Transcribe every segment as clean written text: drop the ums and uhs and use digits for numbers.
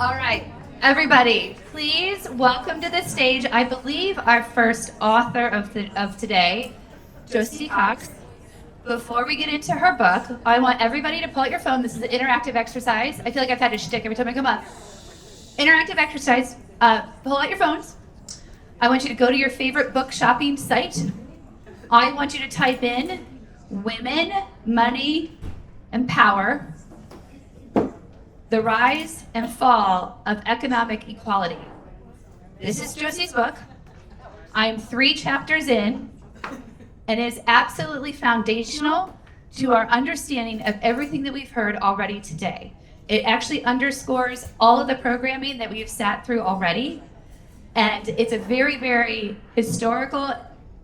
All right, everybody, please welcome to the stage, I believe, our first author of today, Josie Cox. Before we get into her book, I want everybody to pull out your phone. This is an interactive exercise. I feel like I've had a shtick every time I come up. Interactive exercise. Pull out your phones. I want you to go to your favorite book shopping site. I want you to type in women, money, and power. The Rise and Fall of Economic Equality. This is Josie's book. I'm 3 chapters in, and it is absolutely foundational to our understanding of everything that we've heard already today. It actually underscores all of the programming that we've sat through already, and it's a very, very historical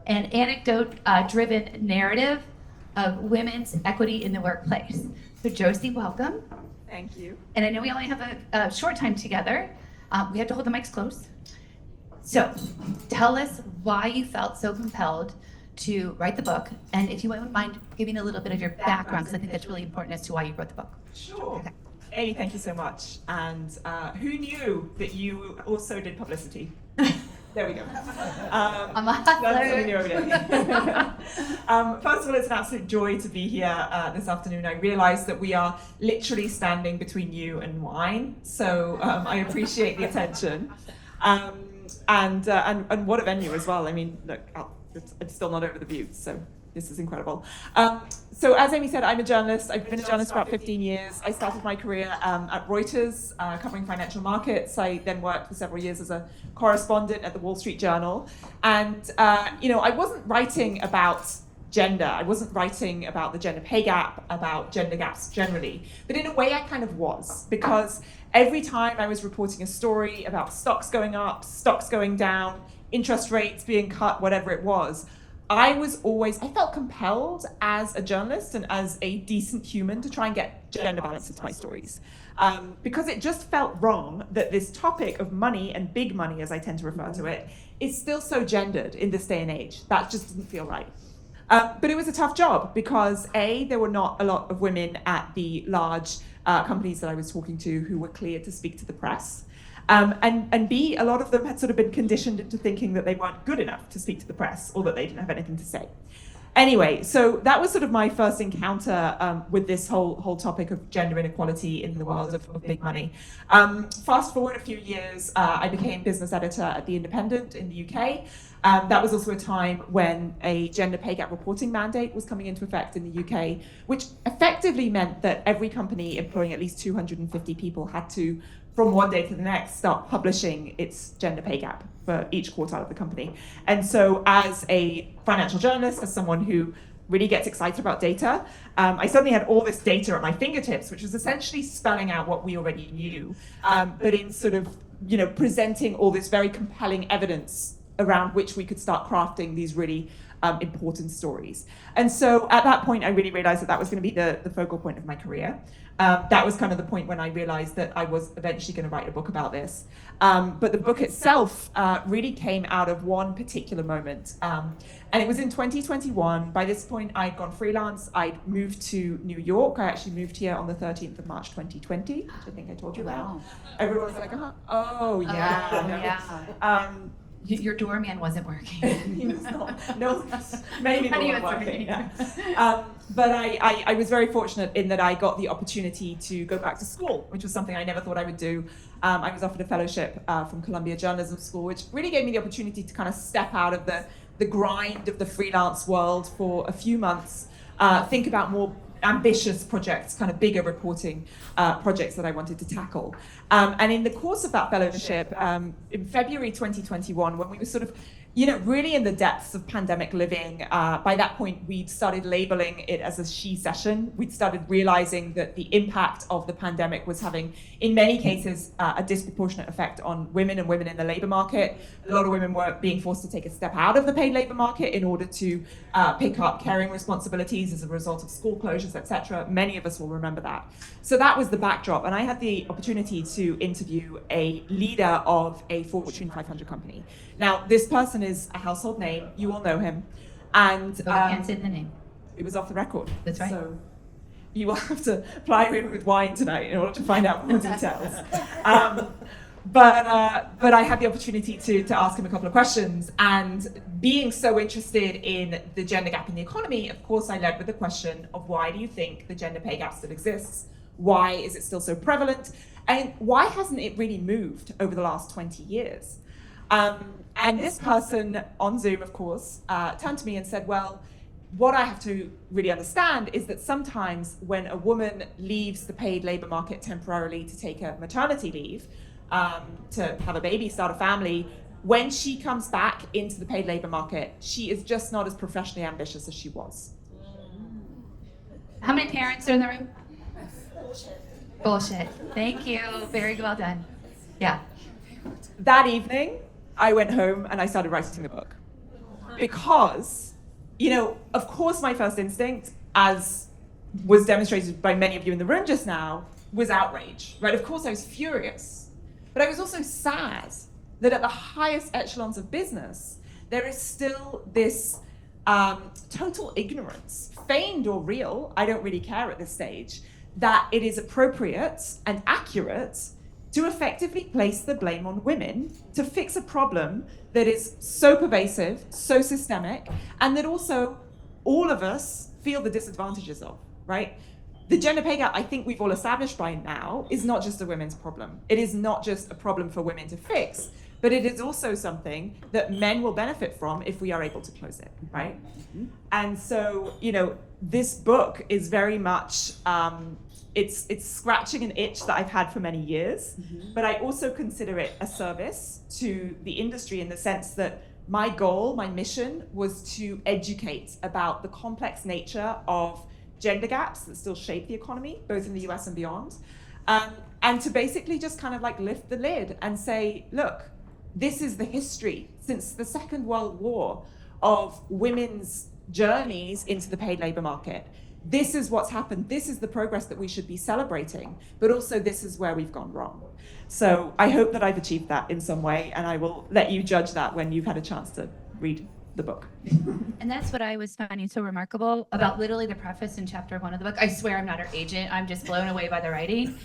and anecdote-driven narrative of women's equity in the workplace. So Josie, welcome. Thank you. And I know we only have a short time together. We have to hold the mics close. So tell us why you felt so compelled to write the book, and if you wouldn't mind giving a little bit of your background, because I think that's really important as to why you wrote the book. Sure. Okay. Amy, thank you so much. And who knew that you also did publicity? There we go. I'm a That's something hustler. new over there. First of all, it's an absolute joy to be here this afternoon. I realise that we are literally standing between you and wine, so I appreciate the attention. And what a venue as well. I mean, look, it's still not over the view, so this is incredible. So as Amy said, I'm a journalist. I've been a journalist for about 15 years. I started my career at Reuters, covering financial markets. I then worked for several years as a correspondent at the Wall Street Journal. And, I wasn't writing about gender. I wasn't writing about the gender pay gap, about gender gaps generally. But in a way, I kind of was, because every time I was reporting a story about stocks going up, stocks going down, interest rates being cut, whatever it was, I felt compelled as a journalist and as a decent human to try and get gender balance into my stories. Because it just felt wrong that this topic of money, and big money as I tend to refer to it, is still so gendered in this day and age. That just didn't feel right. But it was a tough job because A, there were not a lot of women at the large companies that I was talking to who were cleared to speak to the press. And B, a lot of them had sort of been conditioned into thinking that they weren't good enough to speak to the press or that they didn't have anything to say. Anyway, so that was sort of my first encounter with this whole topic of gender inequality in the world of big money. Fast forward a few years, I became business editor at The Independent in the UK. That was also a time when a gender pay gap reporting mandate was coming into effect in the UK, which effectively meant that every company employing at least 250 people had to, from one day to the next, start publishing its gender pay gap for each quartile of the company. And so as a financial journalist, as someone who really gets excited about data, I suddenly had all this data at my fingertips, which was essentially spelling out what we already knew, but in sort of, presenting all this very compelling evidence around which we could start crafting these really important stories. And so at that point, I really realized that was going to be the focal point of my career. That was kind of the point when I realized that I was eventually going to write a book about this. But the book itself really came out of one particular moment. And it was in 2021. By this point, I'd gone freelance. I'd moved to New York. I actually moved here on the 13th of March, 2020, which I think I told you about. Everyone was like, oh, yeah. Your doorman wasn't working. No, maybe How do you not working. answer? Yeah. But I was very fortunate in that I got the opportunity to go back to school, which was something I never thought I would do. I was offered a fellowship from Columbia Journalism School, which really gave me the opportunity to kind of step out of the grind of the freelance world for a few months, think about more ambitious projects, kind of bigger reporting projects that I wanted to tackle. And in the course of that fellowship, in February 2021, when we were sort of, really in the depths of pandemic living, by that point, we'd started labeling it as a she session. We'd started realizing that the impact of the pandemic was having, in many cases, a disproportionate effect on women and women in the labor market. A lot of women were being forced to take a step out of the paid labor market in order to pick up caring responsibilities as a result of school closures, etc. Many of us will remember that. So that was the backdrop. And I had the opportunity to interview a leader of a Fortune 500 company. Now, this person is a household name. You all know him. And So I can't say the name. it was off the record. That's right. So you will have to ply me with wine tonight in order to find out more details. But I had the opportunity to ask him a couple of questions, and being so interested in the gender gap in the economy, of course, I led with the question of why do you think the gender pay gap still exists? Why is it still so prevalent? And why hasn't it really moved over the last 20 years? And this person on Zoom, of course, turned to me and said, well, what I have to really understand is that sometimes when a woman leaves the paid labor market temporarily to take a maternity leave, to have a baby, start a family, when she comes back into the paid labor market, she is just not as professionally ambitious as she was. How many parents are in the room? Bullshit. Thank you. Very well done. Yeah. That evening, I went home and I started writing the book. Because, of course, my first instinct, as was demonstrated by many of you in the room just now, was outrage, right? Of course, I was furious. But I was also sad that at the highest echelons of business, there is still this total ignorance, feigned or real, I don't really care at this stage, that it is appropriate and accurate to effectively place the blame on women to fix a problem that is so pervasive, so systemic, and that also all of us feel the disadvantages of, right? The gender pay gap, I think we've all established by now, is not just a women's problem. It is not just a problem for women to fix, but it is also something that men will benefit from if we are able to close it, right? Mm-hmm. And so, this book is very much, it's scratching an itch that I've had for many years, mm-hmm. but I also consider it a service to the industry in the sense that my goal, my mission, was to educate about the complex nature of gender gaps that still shape the economy, both in the US and beyond, and to basically just kind of like lift the lid and say, look, this is the history since the Second World War of women's journeys into the paid labor market. This is what's happened. This is the progress that we should be celebrating, but also this is where we've gone wrong. So I hope that I've achieved that in some way, and I will let you judge that when you've had a chance to read the book. And that's what I was finding so remarkable about literally the preface in chapter 1 of the book. I swear I'm not her agent. I'm just blown away by the writing.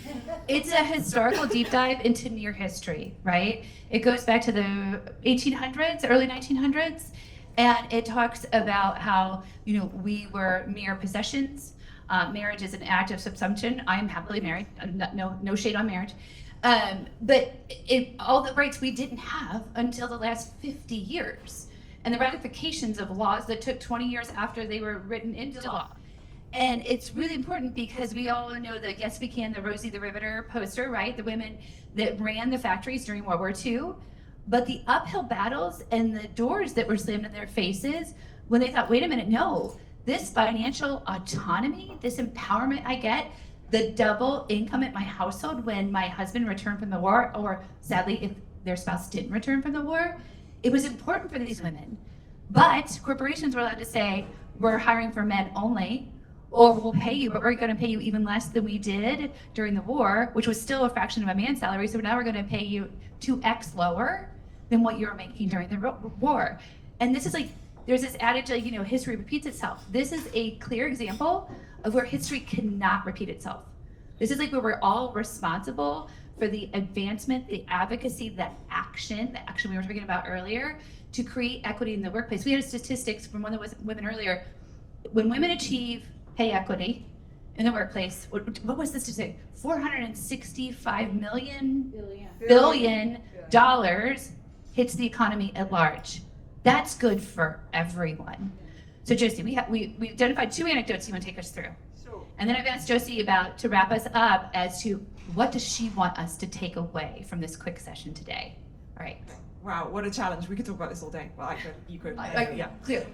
It's a historical deep dive into near history, right? It goes back to the 1800s, early 1900s, and it talks about how, we were mere possessions. Marriage is an act of subsumption. I am happily married. No shade on marriage. But all the rights we didn't have until the last 50 years. And the ratifications of laws that took 20 years after they were written into law. And it's really important because we all know the Yes We Can, the Rosie the Riveter poster, right? The women that ran the factories during World War II. But the uphill battles and the doors that were slammed in their faces when they thought, wait a minute, no, this financial autonomy, this empowerment I get, the double income at my household when my husband returned from the war, or sadly, if their spouse didn't return from the war, it was important for these women. But corporations were allowed to say, we're hiring for men only, or we'll pay you, but we're going to pay you even less than we did during the war, which was still a fraction of a man's salary. So now we're going to pay you 2x lower than what you were making during the war. And this is there's this adage, history repeats itself. This is a clear example of where history cannot repeat itself. This is where we're all responsible for the advancement, the advocacy, the action we were talking about earlier, to create equity in the workplace. We had statistics from one of the women earlier. When women achieve pay equity in the workplace, what was the statistic? $465 billion hits the economy at large. That's good for everyone. So Josie, we identified 2 anecdotes you want to take us through. Sure. And then I've asked Josie to wrap us up as to what does she want us to take away from this quick session today? All right. Wow, what a challenge. We could talk about this all day. Well, I could, you could. Yeah, clear.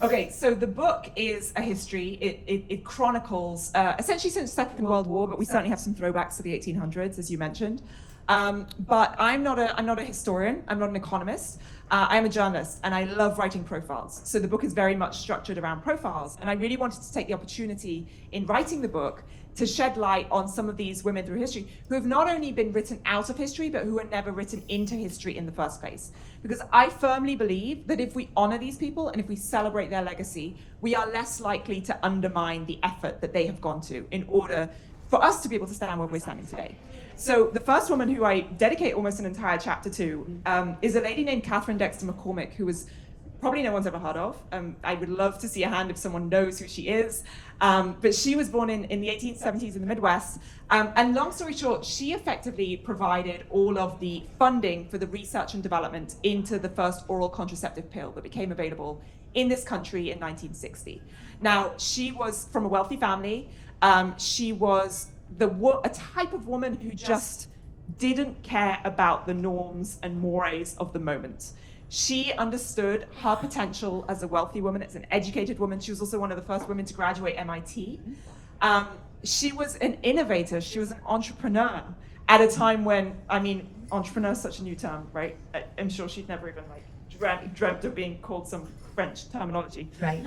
Okay, so the book is a history. It chronicles essentially since the Second World War, but we certainly have some throwbacks to the 1800s, as you mentioned. But I'm not a historian. I'm not an economist. I'm a journalist, and I love writing profiles. So the book is very much structured around profiles, and I really wanted to take the opportunity in writing the book to shed light on some of these women through history who have not only been written out of history, but who were never written into history in the first place. because I firmly believe that if we honor these people and if we celebrate their legacy, we are less likely to undermine the effort that they have gone to in order for us to be able to stand where we're standing today. So the first woman who I dedicate almost an entire chapter to is a lady named Catherine Dexter McCormick, who was probably no one's ever heard of. I would love to see a hand if someone knows who she is. But she was born in the 1870s in the Midwest. And long story short, she effectively provided all of the funding for the research and development into the first oral contraceptive pill that became available in this country in 1960. Now, she was from a wealthy family. She was a type of woman who just didn't care about the norms and mores of the moment. She understood her potential as a wealthy woman, as an educated woman. She was also one of the first women to graduate MIT. She was an innovator. She was an entrepreneur at a time when, entrepreneur is such a new term, right? I'm sure she'd never even dreamt of being called some French terminology. Right.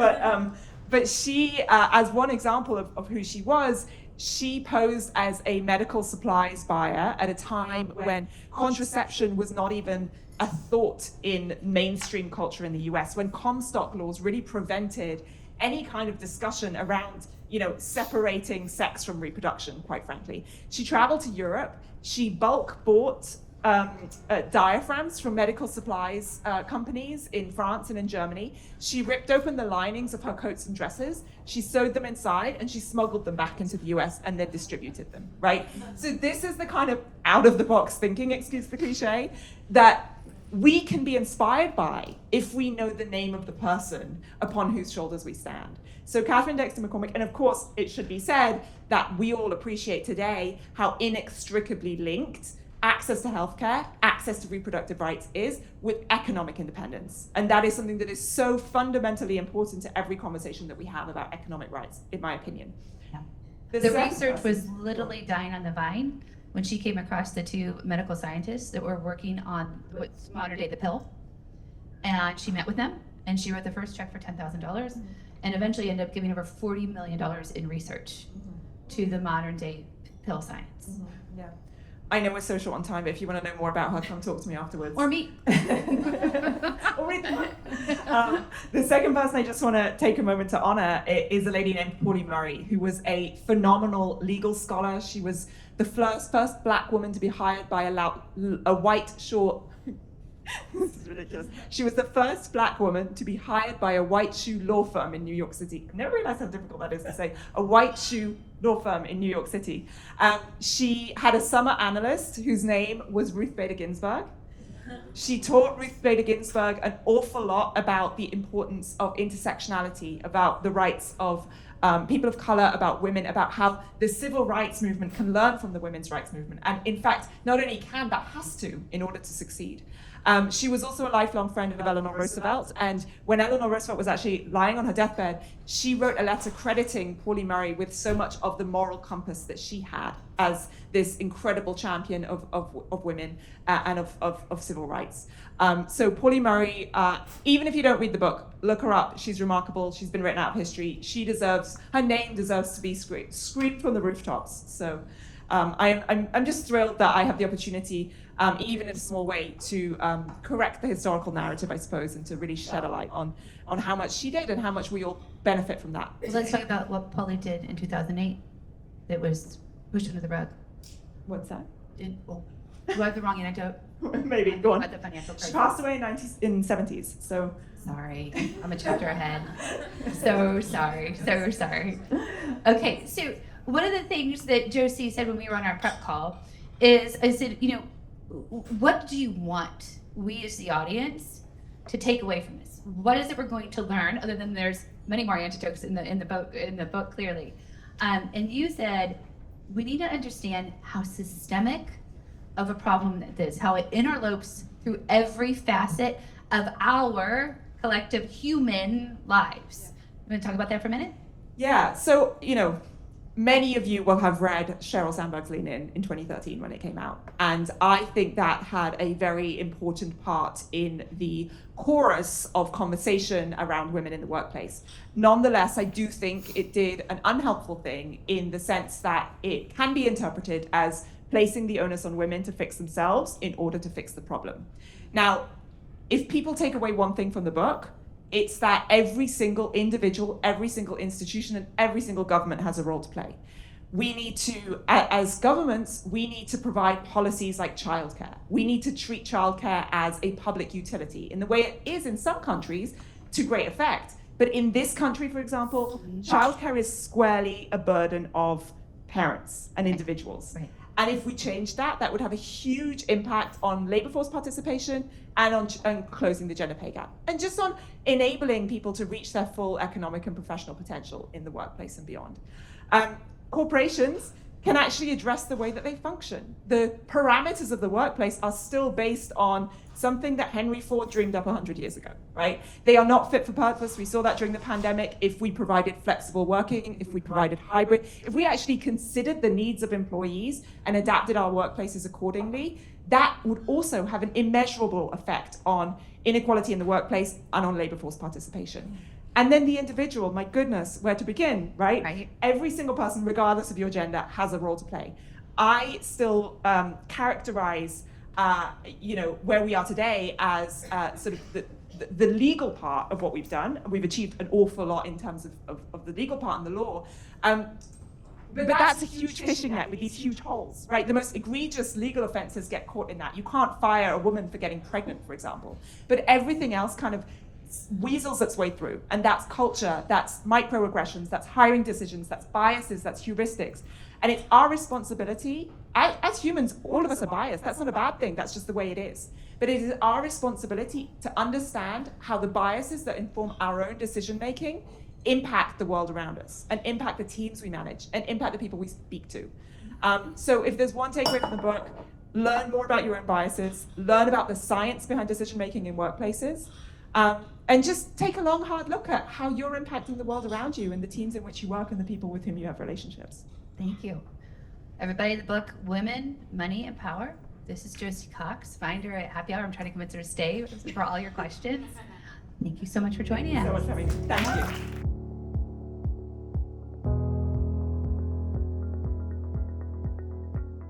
But she, as one example of who she was, she posed as a medical supplies buyer at a time when contraception was not even a thought in mainstream culture in the US, when Comstock laws really prevented any kind of discussion around, separating sex from reproduction, quite frankly. She traveled to Europe. She bulk bought diaphragms from medical supplies companies in France and in Germany. She ripped open the linings of her coats and dresses. She sewed them inside and she smuggled them back into the US and then distributed them, right? So this is the kind of out of the box thinking, excuse the cliche, that we can be inspired by if we know the name of the person upon whose shoulders we stand. So Catherine Dexter McCormick, and of course it should be said that we all appreciate today how inextricably linked access to healthcare, access to reproductive rights is with economic independence. And that is something that is so fundamentally important to every conversation that we have about economic rights, in my opinion. Yeah. The research was literally dying on the vine when she came across the two medical scientists that were working on what's modern day the pill. And she met with them and she wrote the first check for $10,000 and eventually ended up giving over $40 million in research to the modern day pill science. Yeah. I know we're so short on time, but if you want to know more about her, come talk to me afterwards. Or me. Or read the book. The second person I just want to take a moment to honor is a lady named Pauli Murray, who was a phenomenal legal scholar. She was the first Black woman to be hired by a white short. This is ridiculous. She was the first Black woman to be hired by a white shoe law firm in New York City. I never realized how difficult that is to say. A white shoe law firm in New York City. She had a summer analyst whose name was Ruth Bader Ginsburg. She taught Ruth Bader Ginsburg an awful lot about the importance of intersectionality, about the rights of people of color, about women, about how the civil rights movement can learn from the women's rights movement. And in fact, not only can, but has to in order to succeed. She was also a lifelong friend of Eleanor Roosevelt, and when Eleanor Roosevelt was actually lying on her deathbed, she wrote a letter crediting Pauli Murray with so much of the moral compass that she had as this incredible champion of women and of civil rights. So Pauli Murray, even if you don't read the book, look her up. She's remarkable. She's been written out of history. Her name deserves to be screamed from the rooftops. So I'm just thrilled that I have the opportunity, even in a small way, to correct the historical narrative, I suppose, and to really shed a light on how much she did and how much we all benefit from that. Well, let's talk about what Pauli did in 2008 that was pushed under the rug. What's that? Do I have the wrong anecdote? Maybe, go on. About the financial crisis. She passed away in 70s, so. Sorry, I'm a chapter ahead. So sorry. Okay, so one of the things that Josie said when we were on our prep call is, I said, what do you want we as the audience to take away from this? What is it we're going to learn, other than there's many more anecdotes in the book clearly. And you said we need to understand how systemic of a problem that is, how it interlopes through every facet of our collective human lives. You want to talk about that for a minute? Yeah, so, many of you will have read Sheryl Sandberg's Lean In 2013 when it came out. And I think that had a very important part in the chorus of conversation around women in the workplace. Nonetheless, I do think it did an unhelpful thing in the sense that it can be interpreted as placing the onus on women to fix themselves in order to fix the problem. Now, if people take away one thing from the book, it's that every single individual, every single institution, and every single government has a role to play. We need to, as governments, we need to provide policies like childcare. We need to treat childcare as a public utility in the way it is in some countries to great effect. But in this country, for example, childcare is squarely a burden of parents and individuals. Right. And if we change that, that would have a huge impact on labor force participation and on closing the gender pay gap, and just on enabling people to reach their full economic and professional potential in the workplace and beyond. Corporations can actually address the way that they function. The parameters of the workplace are still based on something that Henry Ford dreamed up 100 years ago, right? They are not fit for purpose. We saw that during the pandemic. If we provided flexible working, if we provided hybrid, if we actually considered the needs of employees and adapted our workplaces accordingly, that would also have an immeasurable effect on inequality in the workplace and on labor force participation. And then the individual, my goodness, where to begin, right? Right. Every single person, regardless of your gender, has a role to play. I still characterize, where we are today as sort of the legal part of what we've done. We've achieved an awful lot in terms of the legal part and the law. But that's a huge fishing net with these huge holes, right? The most egregious legal offenses get caught in that. You can't fire a woman for getting pregnant, for example. But everything else kind of weasels its way through. And that's culture, that's microaggressions, that's hiring decisions, that's biases, that's heuristics. And it's our responsibility, as humans, all of us are biased. That's not a bad thing, that's just the way it is. But it is our responsibility to understand how the biases that inform our own decision making impact the world around us, and impact the teams we manage, and impact the people we speak to. So if there's one takeaway from the book, learn more about your own biases, learn about the science behind decision making in workplaces, and just take a long, hard look at how you're impacting the world around you and the teams in which you work and the people with whom you have relationships. Thank you. Everybody, the book, Women, Money, and Power. This is Josie Cox. Find her at Happy Hour. I'm trying to convince her to stay for all your questions. Thank you so much for joining us. So much for having me. Thank you.